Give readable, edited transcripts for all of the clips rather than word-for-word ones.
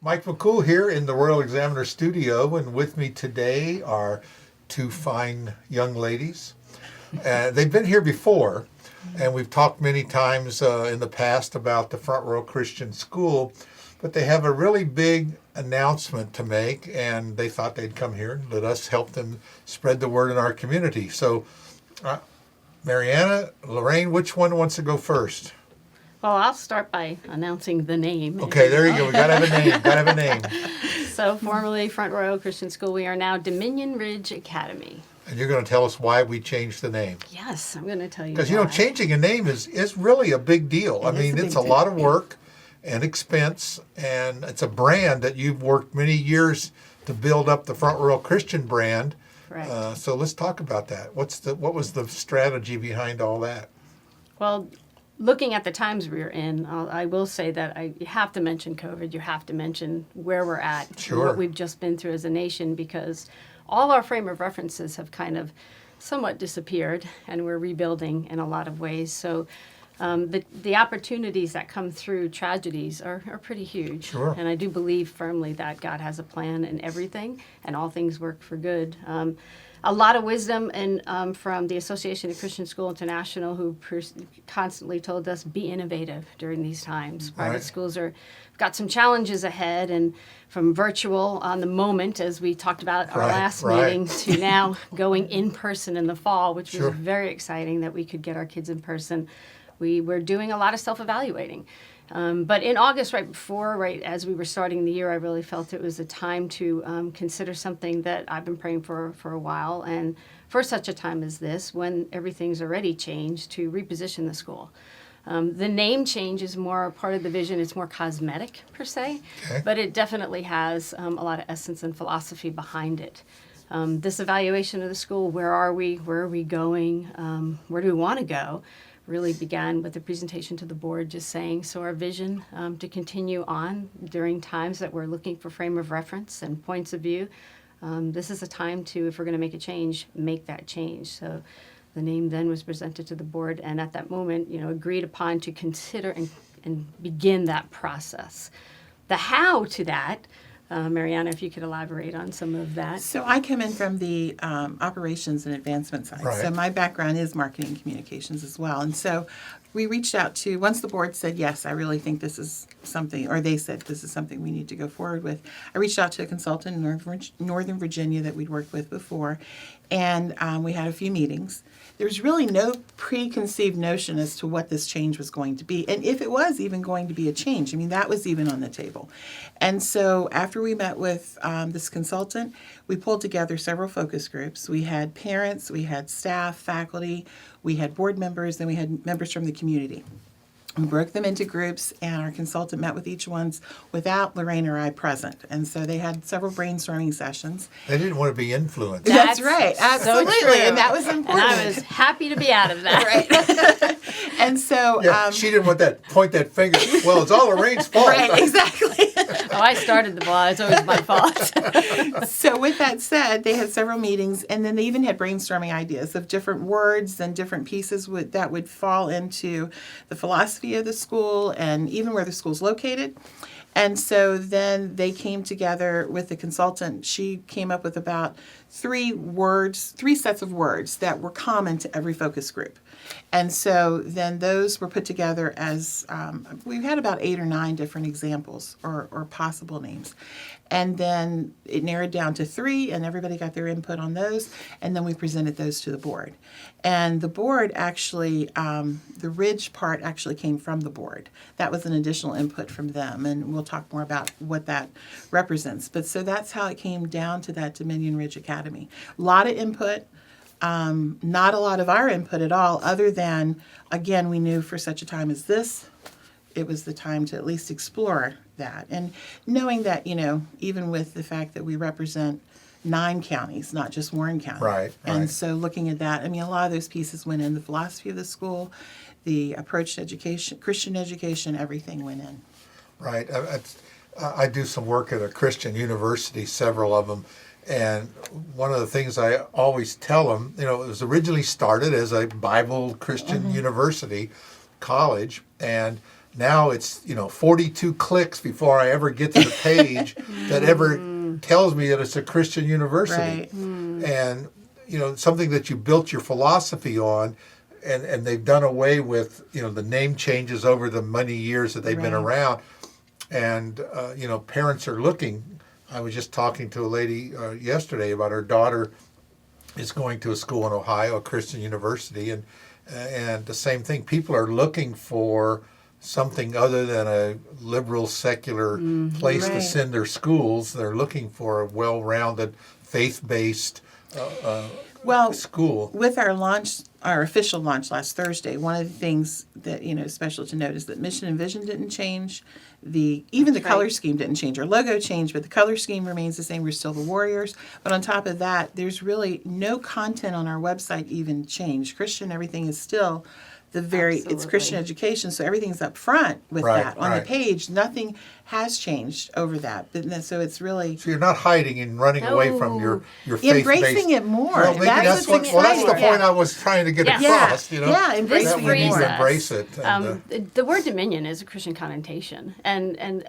Mike McCool here in the Royal Examiner studio, and with me today are two fine young ladies. They've been here before, and we've talked many times in the past about the Front Royal Christian School, but they have a really big announcement to make, and they thought they'd come here and let us help them spread the word in our community. So, Mariana, Lorraine, which one wants to go first? Well, I'll start by announcing the name. Okay, there you go. We gotta have a name. So, formerly Front Royal Christian School, we are now Dominion Ridge Academy. And you're going to tell us why we changed the name. Yes, I'm going to tell you. Because, changing a name is really a big deal. It's a lot of work and expense, and it's a brand that you've worked many years to build up the Front Royal Christian brand. Correct. So let's talk about that. What was the strategy behind all that? Well, looking at the times we're in, I will say that you have to mention COVID. You have to mention where we're at, Sure. What we've just been through as a nation, because all our frame of references have kind of somewhat disappeared, and we're rebuilding in a lot of ways. So the opportunities that come through tragedies are pretty huge. Sure. And I do believe firmly that God has a plan in everything, and all things work for good. A lot of wisdom from the Association of Christian School International, who constantly told us, be innovative during these times. Right. Private schools got some challenges ahead, and from virtual on the moment, as we talked about our last meeting, to now going in person in the fall, which Sure. was very exciting that we could get our kids in person. We were doing a lot of self-evaluating. But in August, right as we were starting the year, I really felt it was a time to consider something that I've been praying for a while, and for such a time as this, when everything's already changed, to reposition the school. The name change is more part of the vision. It's more cosmetic, per se, Okay. but it definitely has a lot of essence and philosophy behind it. This evaluation of the school, where are we going, where do we want to go, really began with a presentation to the board just saying, so our vision to continue on during times that we're looking for frame of reference and points of view, this is a time to, if we're going to make a change, make that change. So the name then was presented to the board, and at that moment, agreed upon to consider and begin that process. The how to that, Mariana, if you could elaborate on some of that. So I come in from the operations and advancement side. Right. So my background is marketing and communications as well. And so we reached out to, once the board said, yes, I really think this is something, or they said this is something we need to go forward with, I reached out to a consultant in Northern Virginia that we'd worked with before, and we had a few meetings. There was really no preconceived notion as to what this change was going to be, and if it was even going to be a change. That was even on the table. And so after we met with this consultant, we pulled together several focus groups. We had parents, we had staff, faculty, we had board members, and we had members from the community. We broke them into groups, and our consultant met with each one without Lorraine or I present. And so they had several brainstorming sessions. They didn't want to be influenced. That's right, absolutely, So true. and that was important. And I was happy to be out of that. Right. And so, Yeah, she didn't want point that finger. Well, it's all Lorraine's fault. right, exactly. Oh, I started the ball. It's always my fault. So with that said, they had several meetings, and then they even had brainstorming ideas of different words and different pieces that would fall into the philosophy of the school and even where the school's located. And so then they came together with the consultant. She came up with about three sets of words that were common to every focus group. And so then those were put together as, we've had about 8 or 9 different examples or possible names. And then it narrowed down to 3, and everybody got their input on those, and then we presented those to the board. And the board actually, the Ridge part actually came from the board. That was an additional input from them, and we'll talk more about what that represents. But so that's how it came down to that Dominion Ridge Academy. A lot of input. Not a lot of our input at all, other than, again, we knew for such a time as this, it was the time to at least explore that. And knowing that, even with the fact that we represent 9 counties, not just Warren County. Right. And so looking at that, a lot of those pieces went in. The philosophy of the school, the approach to education, Christian education, everything went in. Right. I do some work at a Christian university, several of them. And one of the things I always tell them, it was originally started as a Bible Christian university college. And, Now it's 42 clicks before I ever get to the page that ever tells me that it's a Christian university. Right. And something that you built your philosophy on, and they've done away with the name changes over the many years that they've been around, and parents are looking. I was just talking to a lady yesterday about her daughter is going to a school in Ohio, a Christian university, and the same thing. People are looking for something other than a liberal secular place to send their schools. They're looking for a well-rounded, faith-based school. With our official launch last Thursday, one of the things that is special to note is that mission and vision didn't change. Even the color scheme didn't change. Our logo changed, but the color scheme remains the same. We're still the Warriors. But on top of that, there's really no content on our website even changed. Christian, everything is still it's Christian education, so everything's up front with that. On the page, nothing has changed over that. But so it's really... So you're not hiding and running away from your faith-based... Embracing it more. Well, that's the point I was trying to get across. Embracing we need it more. to embrace it. The word dominion is a Christian connotation. And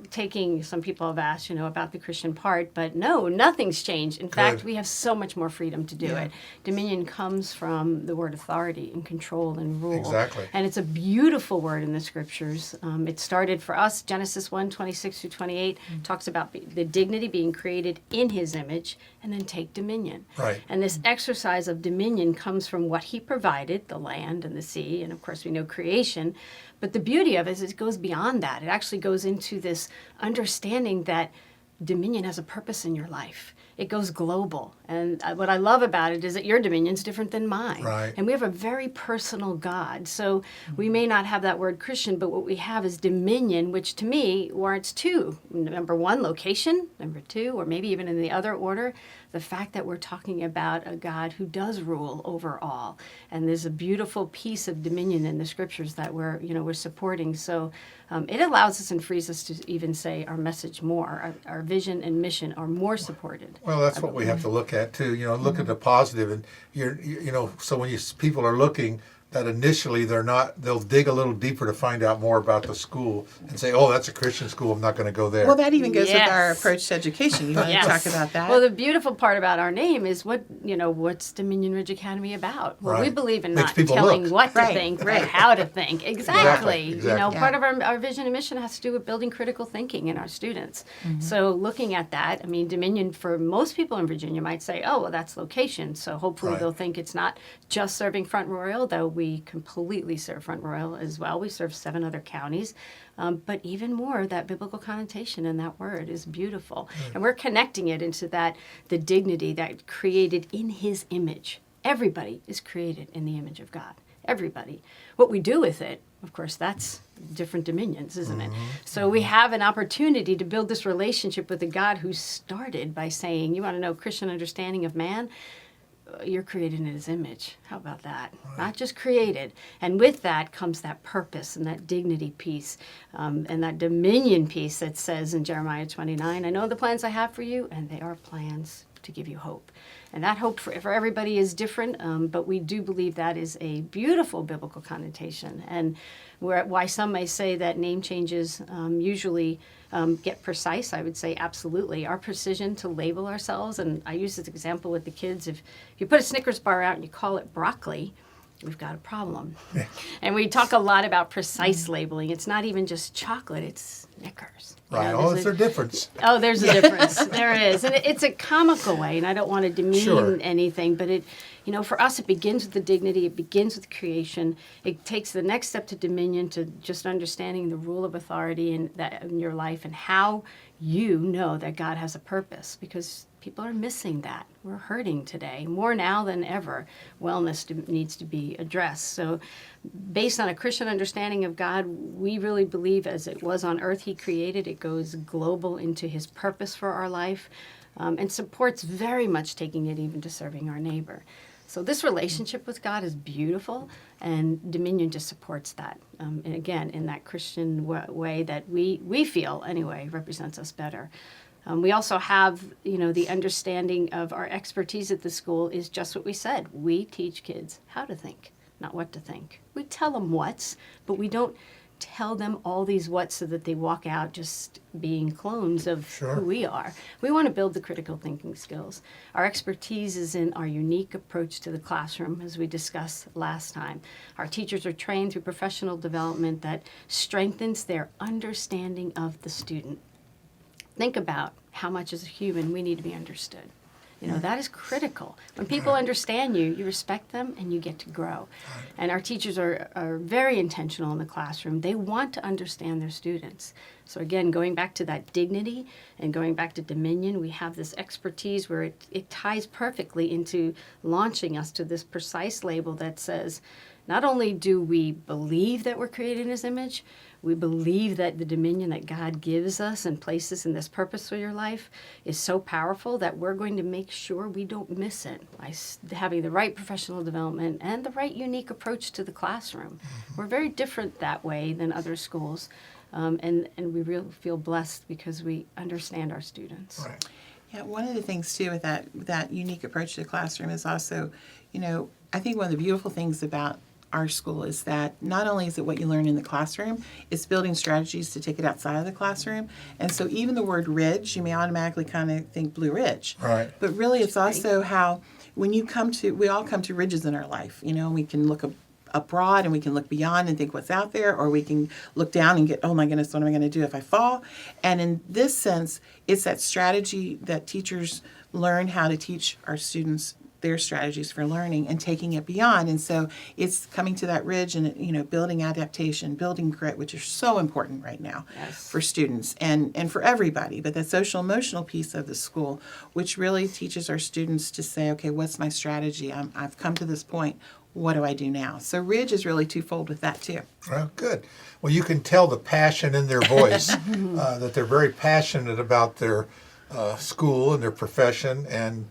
taking, some people have asked, about the Christian part, but no, nothing's changed. In fact, we have so much more freedom to do it. Dominion comes from the word authority and control and rule. Exactly. And it's a beautiful word in the scriptures. It started for us, Genesis 1:26-28, talks about the dignity being created in his image, and then take dominion. Right. And this exercise of dominion comes from what he provided, the land and the sea, and of course we know creation. But the beauty of it is it goes beyond that. It actually goes into this understanding that dominion has a purpose in your life. It goes global. And what I love about it is that your dominion's different than mine. Right. And we have a very personal God. So we may not have that word Christian, but what we have is dominion, which to me warrants two. Number one, location. Number two, or maybe even in the other order, the fact that we're talking about a God who does rule over all. And there's a beautiful piece of dominion in the scriptures that we're supporting. So it allows us and frees us to even say our message more. Our vision and mission are more supported. Well, that's what we have to look at too. Look at the positive, and so when people are looking, that initially they'll dig a little deeper to find out more about the school and say, oh, that's a Christian school, I'm not going to go there. Well, that even goes with our approach to education. You want to talk about that? Well, the beautiful part about our name is what's Dominion Ridge Academy about? Well, we believe in not telling what to think, but how to think. Exactly. Part of our vision and mission has to do with building critical thinking in our students. So looking at that, Dominion for most people in Virginia might say, oh, well, that's location. So hopefully they'll think it's not just serving Front Royal, though we completely serve Front Royal as well. We serve 7 other counties. But even more, that biblical connotation in that word is beautiful. And we're connecting it into the dignity that created in his image. Everybody is created in the image of God. Everybody. What we do with it, of course, that's different dominions, isn't it? So we have an opportunity to build this relationship with a God who started by saying, you want to know Christian understanding of man? You're created in his image. How about that? Right. Not just created. And with that comes that purpose and that dignity piece and that dominion piece that says in Jeremiah 29, I know the plans I have for you, and they are plans to give you hope. And that hope for everybody is different, but we do believe that is a beautiful biblical connotation. And why some may say that name changes usually get precise, I would say absolutely. Our precision to label ourselves, and I use this example with the kids, if you put a Snickers bar out and you call it broccoli, we've got a problem. And we talk a lot about precise labeling. It's not even just chocolate, it's Snickers. Right. Is there a difference? Oh, there's a difference. There is. And it's a comical way, and I don't want to demean anything, but for us, it begins with the dignity. It begins with creation. It takes the next step to dominion, to just understanding the rule of authority in your life and how you know that God has a purpose, because people are missing that. We're hurting today. More now than ever, wellness needs to be addressed. So based on a Christian understanding of God, we really believe as it was on earth he created, it goes global into his purpose for our life and supports very much taking it even to serving our neighbor. So this relationship with God is beautiful, and Dominion just supports that. And again, in that Christian way that we feel, anyway, represents us better. We also have, the understanding of our expertise at the school is just what we said. We teach kids how to think, not what to think. We tell them what's, but we don't tell them all these what's so that they walk out just being clones of Sure. who we are. We want to build the critical thinking skills. Our expertise is in our unique approach to the classroom, as we discussed last time. Our teachers are trained through professional development that strengthens their understanding of the student. Think about how much as a human we need to be understood. You know, that is critical. When people understand you, you respect them and you get to grow. And our teachers are very intentional in the classroom. They want to understand their students. So again, going back to that dignity and going back to dominion, we have this expertise where it ties perfectly into launching us to this precise label that says, not only do we believe that we're created in His image, we believe that the dominion that God gives us and places in this purpose for your life is so powerful that we're going to make sure we don't miss it by having the right professional development and the right unique approach to the classroom. We're very different that way than other schools, and we really feel blessed because we understand our students. Right. Yeah, one of the things too with that unique approach to the classroom is also, I think one of the beautiful things about our school is that not only is it what you learn in the classroom, it's building strategies to take it outside of the classroom. And so even the word ridge, you may automatically kind of think Blue Ridge. Right. But really it's also how when we all come to ridges in our life, we can look abroad and we can look beyond and think what's out there, or we can look down and get, oh my goodness, what am I going to do if I fall? And in this sense, it's that strategy that teachers learn how to teach our students their strategies for learning and taking it beyond. And so it's coming to that ridge and, building adaptation, building grit, which is so important right now for students and for everybody. But the social emotional piece of the school, which really teaches our students to say, okay, what's my strategy? I've come to this point. What do I do now? So Ridge is really twofold with that too. Well, good. Well, you can tell the passion in their voice, that they're very passionate about their school and their profession and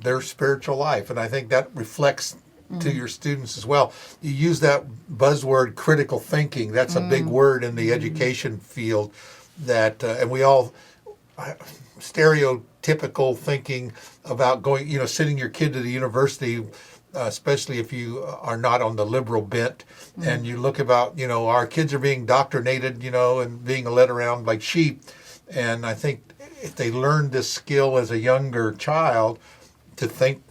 their spiritual life. And I think that reflects to your students as well. You use that buzzword critical thinking. That's a big word in the education field that, and we all, stereotypical thinking about going, sending your kid to the university, especially if you are not on the liberal bent, and you look about, our kids are being indoctrinated, and being led around like sheep. And I think if they learn this skill as a younger child to think,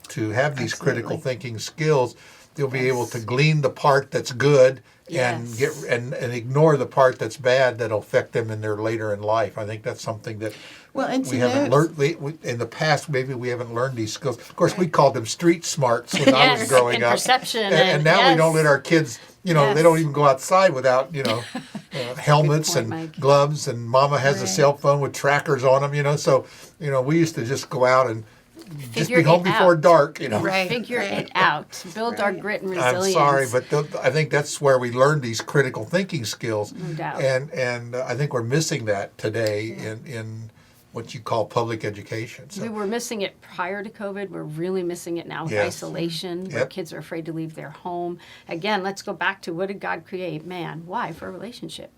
to have these critical thinking skills, they'll be able to glean the part that's good and get and ignore the part that's bad that'll affect them in their later in life. I think that's something that we haven't learned in the past. Maybe we haven't learned these skills. Of course, we called them street smarts when I was growing and up. Perception, and now we don't let our kids. They don't even go outside without helmets and gloves. And Mama has a cell phone with trackers on them. So we used to just go out and just be home before dark, Figure it out. Build our grit and resilience. I'm sorry, but I think that's where we learn these critical thinking skills. No doubt. And I think we're missing that today in what you call public education. So. We were missing it prior to COVID. We're really missing it now with isolation, where kids are afraid to leave their home. Again, let's go back to what did God create? Man. Why? For a relationship.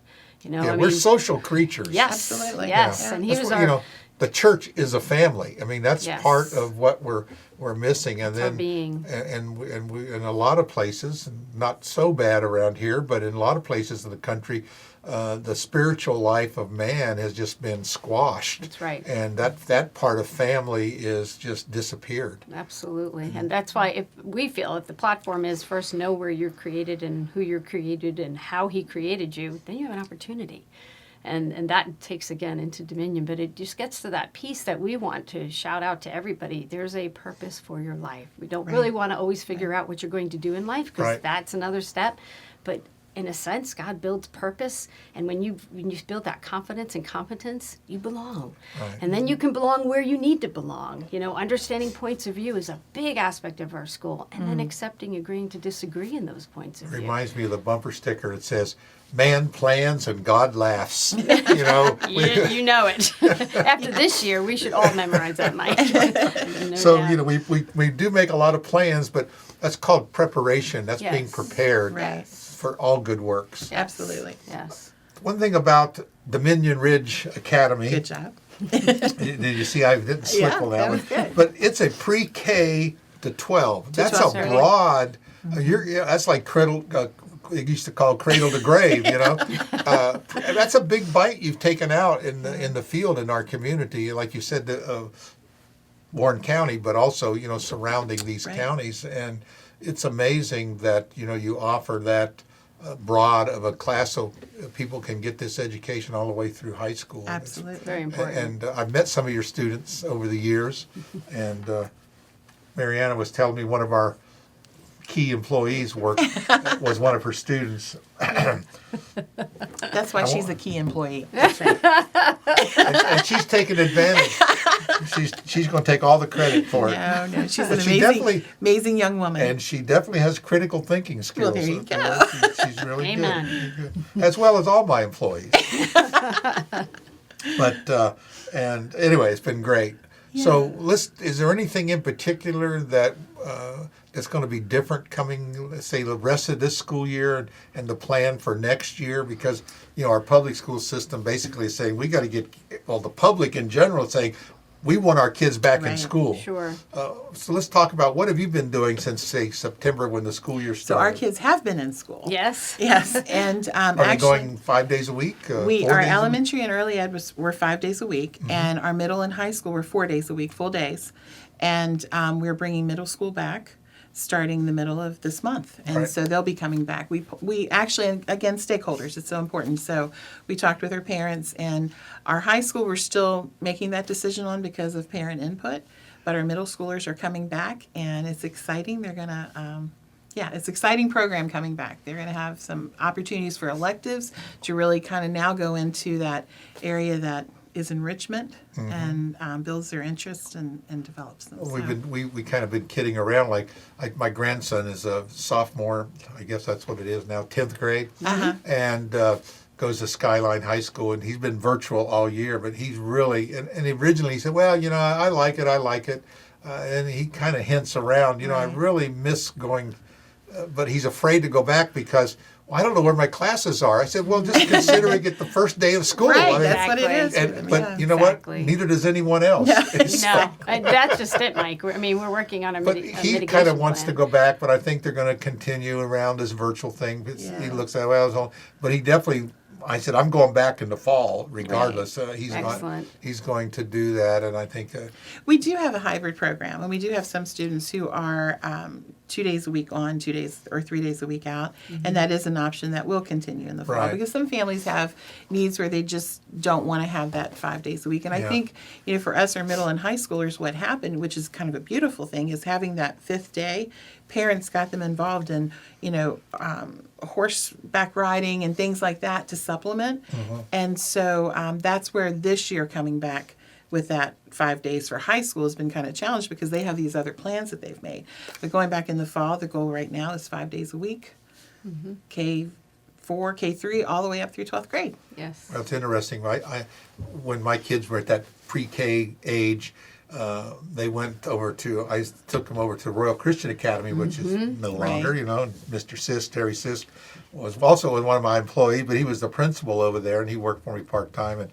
We're social creatures. Yes. Absolutely. Yes. Yeah. And he That's was what, the church is a family. I mean, that's part of what we're missing. And our being. And we, in a lot of places, not so bad around here, but in a lot of places in the country, the spiritual life of man has just been squashed. That's right. And that part of family is just disappeared. Absolutely. And that's why if the platform is first know where you're created and who you're created and how he created you, then you have an opportunity. And that takes, again, into dominion. But it just gets to that piece that we want to shout out to everybody. There's a purpose for your life. We don't really want to always figure out what you're going to do in life, because that's another step. But in a sense, God builds purpose. And when you build that confidence and competence, you belong. Right. And then you can belong where you need to belong. Understanding points of view is a big aspect of our school. And then accepting, agreeing to disagree in those points of view. Reminds me of the bumper sticker that says, "Man plans and God laughs." You know it. After this year, we should all memorize that, Mike. We do make a lot of plans, but that's called preparation. That's being prepared for all good works. Yes. Absolutely. Yes. One thing about Dominion Ridge Academy. Good job. Did you see? I didn't slip on that one. Good. But it's a pre-K to 12. That's 12, a broad. That's like they used to call cradle to grave, you know. That's a big bite you've taken out in the field in our community. Like you said, Warren County, but also, you know, surrounding these counties. And it's amazing that, you know, you offer that broad of a class so people can get this education all the way through high school. Absolutely. Very important. And I've met some of your students over the years, and Mariana was telling me one of our key employees was one of her students. That's why she's a key employee. And she's taking advantage. She's going to take all the credit for it. No, she's But an she definitely- amazing young woman. And she definitely has critical thinking skills. Well, there you go. She's really Amen. good. As well as all my employees. But, and anyway, it's been great. So is there anything in particular that that's going to be different coming, let's say, the rest of this school year and the plan for next year? Because, you know, our public school system basically is saying we got to get, well, the public in general is saying we want our kids back in Right. school. Sure. So let's talk about what have you been doing since, say, September when the school year So started? our kids have been in school. Yes. Yes, and Are they actually, going 5 days a week? we 4 our days a week? elementary and early ed were 5 days a week, and our middle and high school were 4 days a week, full days, and we're bringing middle school back starting the middle of this month, and Right. so they'll be coming back. We actually, and again, stakeholders, it's so important. So we talked with our parents, and our high school we're still making that decision on because of parent input, but our middle schoolers are coming back, and it's exciting. They're gonna. It's an exciting program coming back. They're going to have some opportunities for electives to really kind of now go into that area that is enrichment and builds their interest and develops them. We've So- been we kind of been kidding around like my grandson is a sophomore, I guess that's what it is now, 10th grade, and goes to Skyline High School, and he's been virtual all year, but he's really and originally he said, well, you know, I like it, and he kind of hints around, you know, I Right. really miss going, but he's afraid to go back because. Well, I don't know where my classes are. I said, well, just considering it the first day of school. Right, I mean, that's what it is. Exactly. for them, but yeah. you know Exactly. what? Neither does anyone else. Yeah. No, that's just it, Mike. I mean, we're working on a, But a he mitigation kind of wants to plan. go back, but I think they're going to continue around this virtual thing. He Yeah. looks at well, it's all- but he definitely. I said I'm going back in the fall, regardless. Excellent. He's going to do that, and I think We do have a hybrid program, and we do have some students who are 2 days a week on, 2 days or 3 days a week out, and that is an option that will continue in the fall Right. because some families have needs where they just don't want to have that 5 days a week. And I Yeah. think, you know, for us, our middle and high schoolers, what happened, which is kind of a beautiful thing, is having that 5th day. Parents got them involved in, you know, horseback riding and things like that to supplement. And so that's where this year coming back with that 5 days for high school has been kind of challenged because they have these other plans that they've made. But going back in the fall, the goal right now is 5 days a week, K4, K3, all the way up through 12th grade. Yes. that's interesting. Right? When my kids were at that pre-K age, they went over to. I took them over to Royal Christian Academy, which is no longer. Right. You know, Mr. Terry Sisk, was also one of my employees, but he was the principal over there, and he worked for me part-time.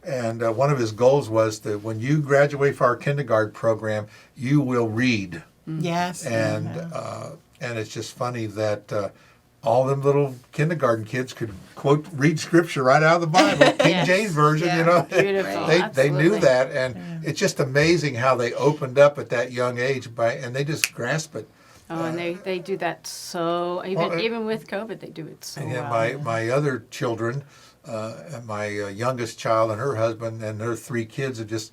And one of his goals was that when you graduate from our kindergarten program, you will read. Yes. And it's just funny that all them little kindergarten kids could read scripture right out of the Bible, King Yes. James version. Yeah. You know, Beautiful. they knew Absolutely. that, and it's just amazing how they opened up at that young age and they just grasp it. Oh, and they do that so even with COVID, they do it so And well. my other children, my youngest child and her husband and their 3 kids have just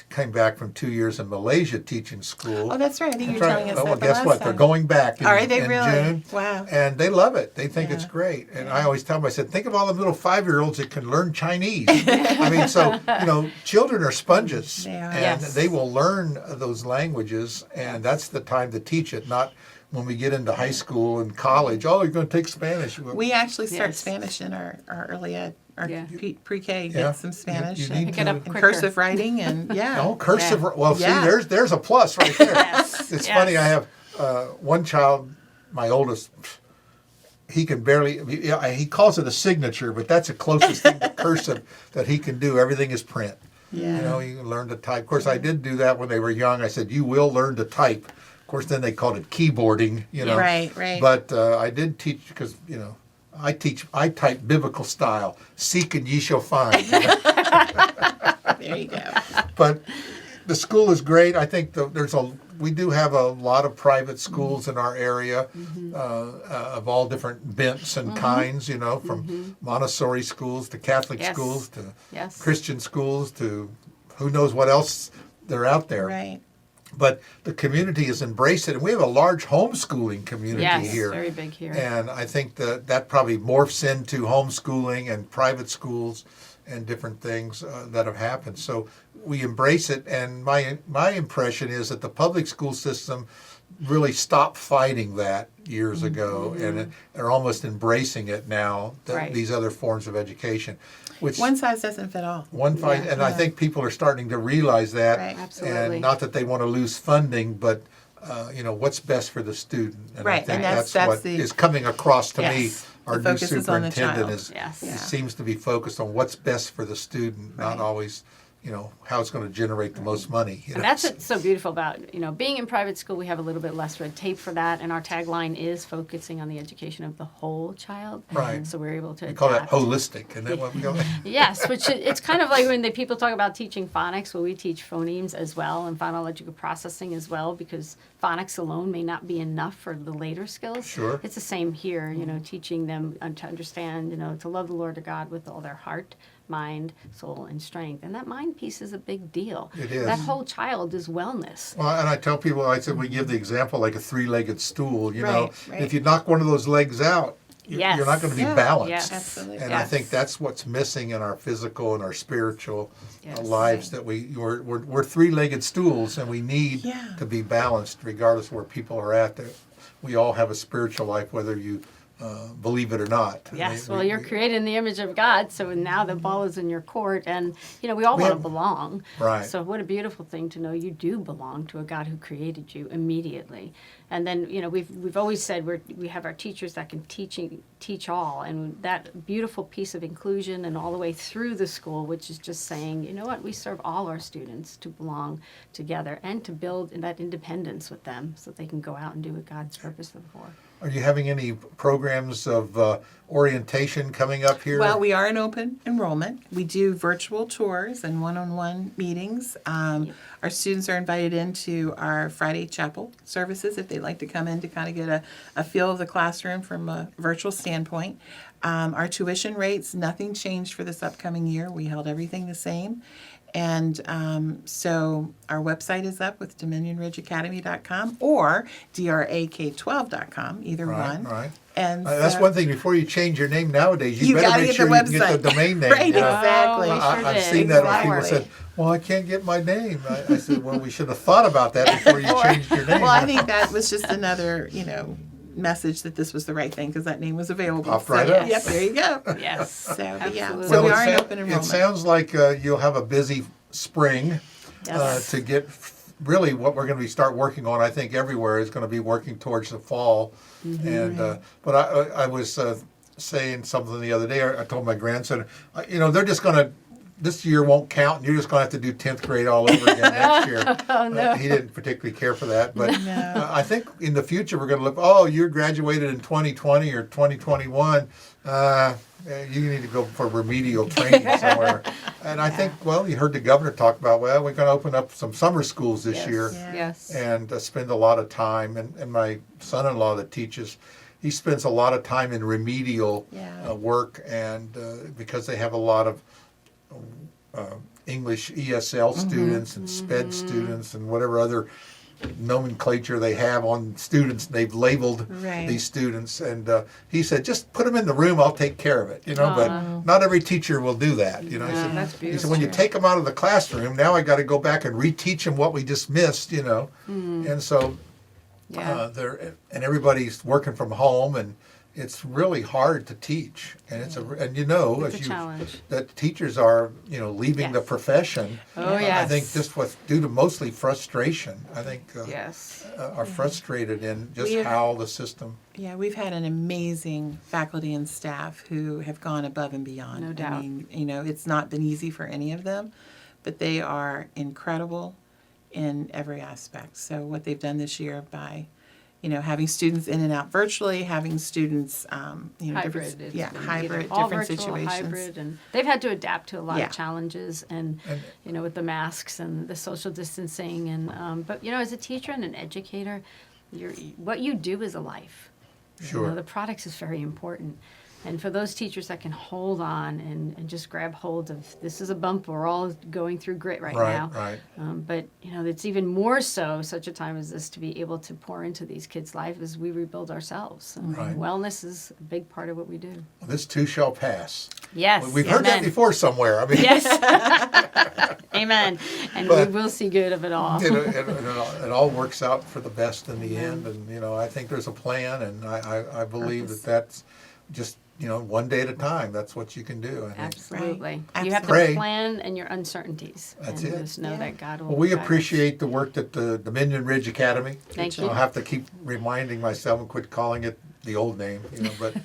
came back from 2 years in Malaysia teaching school. Oh, that's right. I think you were That's telling us Oh, that well, the guess last what? time. They're going back in, Are they in really? June. Wow. And they love it. They think it's Yeah. great. And I always tell them, I said, think of all the little 5-year-olds that can learn Chinese. I mean, so, you know, children are sponges. They are. And Yes. they will learn those languages, and that's the time to teach it, not when we get into high school and college. Oh, you're going to take Spanish. Well, We actually start Yes. Spanish in our early ed, our Yeah. pre-K, Yeah. get some Spanish You and, need Pick it to- up and quicker. cursive writing and yeah. No, cursive. Yeah. Well, Yeah. see, there's a plus right there. Yes. It's Yes. funny. I have one child, my oldest. He can barely. He calls it a signature, but that's the closest thing to cursive that he can do. Everything is print. Yeah. You know, you can learn to type. Of course, I did do that when they were young. I said, "You will learn to type." Of course, then they called it keyboarding, you know. Right, right. But I did teach because, I type biblical style. Seek and ye shall find. There you go. But the school is great. I think we do have a lot of private schools in our area of all different bents and kinds, from Montessori schools to Catholic Yes. schools to Yes. Christian schools to who knows what else they're out there. Right. But the community has embraced it, and we have a large homeschooling community Yes, here. very big here. And I think that probably morphs into homeschooling and private schools and different things that have happened. So we embrace it, and my impression is that the public school system really stopped fighting that years ago, and are almost embracing it now, Right. these other forms of education. Which One size doesn't fit all. I think people are starting to realize that, Right. Absolutely. and not that they want to lose funding, but what's best for the student. And I Right, think and that's that's what the- is coming across to me. Yes. Our The new focus is on the superintendent child. is Yes. Yeah. seems to be focused on what's best for the student, not Right. always how it's going to generate the most money. And that's what's so beautiful about, being in private school. We have a little bit less red tape for that, and our tagline is focusing on the education of the whole child. Right. So we're able to We call that adapt. holistic, isn't that what we call it? Yes, which it's kind of like when people talk about teaching phonics. Well, we teach phonemes as well and phonological processing as well, because phonics alone may not be enough for the later skills. Sure. It's the same here, teaching them to understand, to love the Lord their God with all their heart, mind, soul, and strength. And that mind piece is a big deal. It is. That whole child is wellness. Well, and I tell people, I said we give the example like a three-legged stool. Right. If you knock one of those legs out, Yes. you're not going to be Yeah. balanced. Yes. Absolutely. And Yes. I think that's what's missing in our physical and our spiritual Yes. lives. That we're three-legged stools, and we need Yeah. to be balanced, regardless of where people are at. We all have a spiritual life, whether you believe it or not. Yes, We- well, you're we- created in the image of God, so now the ball is in your court, and we all We want to have- belong. Right. So what a beautiful thing to know you do belong to a God who created you immediately. And then we've always said we have our teachers that can teach all, and that beautiful piece of inclusion and all the way through the school, which is just saying, we serve all our students to belong together and to build that independence with them, so they can go out and do what God's purpose them for. Are you having any programs of orientation coming up here? Well, we are in open enrollment. We do virtual tours and one-on-one meetings. Our students are invited into our Friday chapel services if they'd like to come in to kind of get a feel of the classroom from a virtual standpoint. Our tuition rates, nothing changed for this upcoming year. We held everything the same. And so our website is up with DominionRidgeAcademy.com or DRAK12.com, either Right, one. right. And That's so- one thing. Before you change your name nowadays, you You better gotta make get sure the you can get website. the domain name. Right, you know. exactly. Oh, we sure I've did. seen that when people Exactly. said, "Well, I can't get my name." I said, "Well, we should have thought about that before you changed your name." Well, I think that was just another, message that this was the right thing because that name was available. Popped right up. Yep, there you go. Yes. So, but yeah, Absolutely. so we it are in sa- open It enrollment. sounds like you'll have a busy spring Yes. to get. Really, what we're going to start working on, I think, everywhere is going to be working towards the fall. Mm-hmm. And but I was saying something the other day. I told my grandson, they're just going to. This year won't count, and you're just going to have to do 10th grade all over again next year. Oh, no. He didn't particularly care for that, but No. I think in the future we're going to look. Oh, you graduated in 2020 or 2021. You need to go for remedial training somewhere. And I think, you heard the governor talk about. Well, we're going to open up some summer schools this Yes. year Yeah. Yes. and spend a lot of time. And my son-in-law that teaches, he spends a lot of time in remedial Yeah. work, and because they have a lot of English ESL students and SPED students and whatever other nomenclature they have on students. They've labeled Right. these students, and he said, "Just put them in the room. I'll take care of it." But not every teacher will do that. He Yeah, said, that's he said, when you beautiful. take them out of the classroom, now I got to go back and reteach them what we just missed. And so Yeah. and everybody's working from home, and it's really hard to teach, and It's as a challenge. that teachers are leaving the Yes. profession. Oh, I yes. think just due to mostly frustration. I think Yes. are frustrated in just We have- how the system. Yeah, we've had an amazing faculty and staff who have gone above and beyond. No I doubt. mean, it's not been easy for any of them, but they are incredible. in every aspect. So what they've done this year by, having students in and out virtually, having students, Hybrid. different, It's yeah, been hybrid, either all different virtual or situations. hybrid, and they've had to adapt to a lot Yeah. of challenges, and with the masks and the social distancing, and but as a teacher and an educator, what you do is a life. Sure. The products is very important. And for those teachers that can hold on and just grab hold of, this is a bump, we're all going through grit right now. Right. But, it's even more so such a time as this to be able to pour into these kids' lives as we rebuild ourselves. And Right. wellness is a big part of what we do. This too shall pass. Yes. We've heard that amen. before somewhere. I mean, Yes. Amen. And But- we will see good of it all. it all works out for the best in the end. And, I think there's a plan, and I believe Purpose. that's just, one day at a time. That's what you can do. I think. Absolutely. Right. You have to Pray. plan and your uncertainties. That's and it. just know Yeah. that God will Well, we guide us. appreciate the work that the Dominion Ridge Academy. Thank you. I'll have to keep reminding myself and quit calling it the old name, but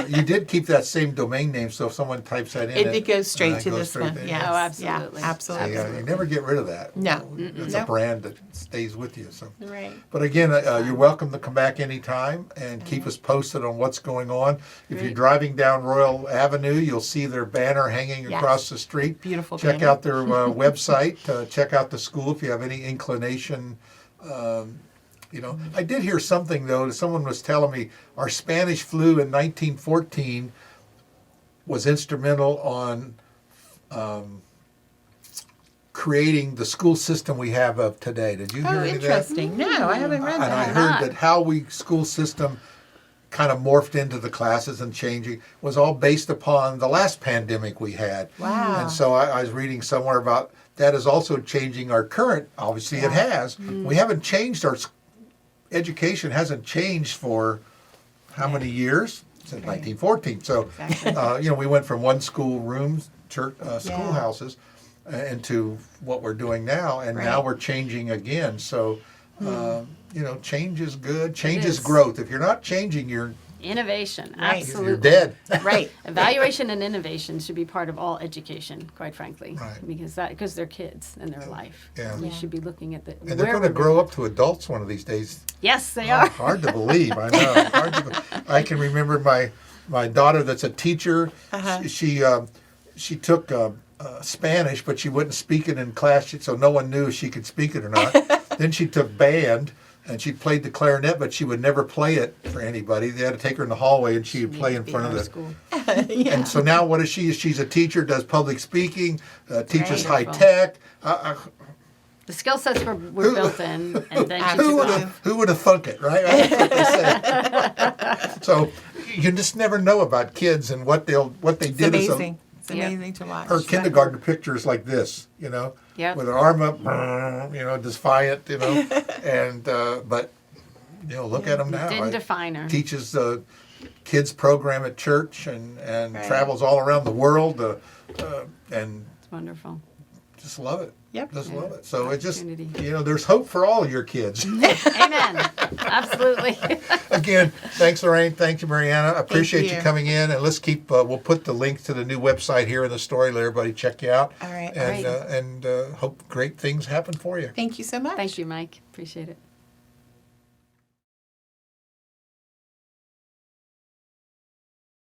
you did keep that same domain name, so if someone types that in, It goes straight it to goes this straight one. there. Yes. Oh, absolutely. Yeah, absolutely. Yeah, you never get rid of that. No. It's No. a brand that stays with you. So, Right. but again, you're welcome to come back anytime and keep us posted on what's going on. If you're Great. driving down Royal Avenue, you'll see their banner hanging Yes. across the street. Beautiful Check banner. out their website. Check out the school if you have any inclination. I did hear something though. Someone was telling me our Spanish flu in 1914 was instrumental on creating the school system we have of today. Did you hear Oh, any of that? interesting. No, I haven't read And I that. heard not. that how we school system kind of morphed into the classes and changing was all based upon the last pandemic we had. Wow. And so I was reading somewhere about that is also changing our current. Obviously, it has. We haven't changed our education hasn't changed for how many years since 1914. So Exactly. we went from one school rooms, church, schoolhouses, into what we're doing now, and now Right. we're changing again. So. Change is good. Change is is. growth. If you're not changing, you're Innovation. Right. Absolutely. you're dead. Right. Evaluation and innovation should be part of all education, quite frankly, Right. because they're kids and their life. Yeah. We Yeah. should be looking at the. And they're going to grow up to adults one of these days. Yes, they Oh, are. hard to believe. I know. I can remember my daughter that's a teacher. She took Spanish, but she wouldn't speak it in class, so no one knew if she could speak it or not. Then she took band, and she played the clarinet, but she would never play it for anybody. They had to take her in the hallway, and she would play in front of the. School. Yeah. And so now, what is she? She's a teacher, does public speaking, teaches high Wonderful. tech. The skill sets were built in, and then she Who took off. would have thunk it, right? That's what they say. So you just never know about kids and what they It's did as a. amazing. It's amazing to watch. Her kindergarten picture is like this, Yep. with her arm up, defiant, and but look at them now. Didn't define her. Teaches the kids program at church and Right. travels all around the world, and It's wonderful. just love it. Yep. Just love it. So it just Opportunity. there's hope for all your kids. Amen. Absolutely. Again, thanks, Lorraine. Thank you, Mariana. I appreciate you you. coming in. And let's keep, we'll put the link to the new website here in the story. Let everybody check you out. All right. And, Great. hope great things happen for you. Thank you so much. Thank you, Mike. Appreciate it.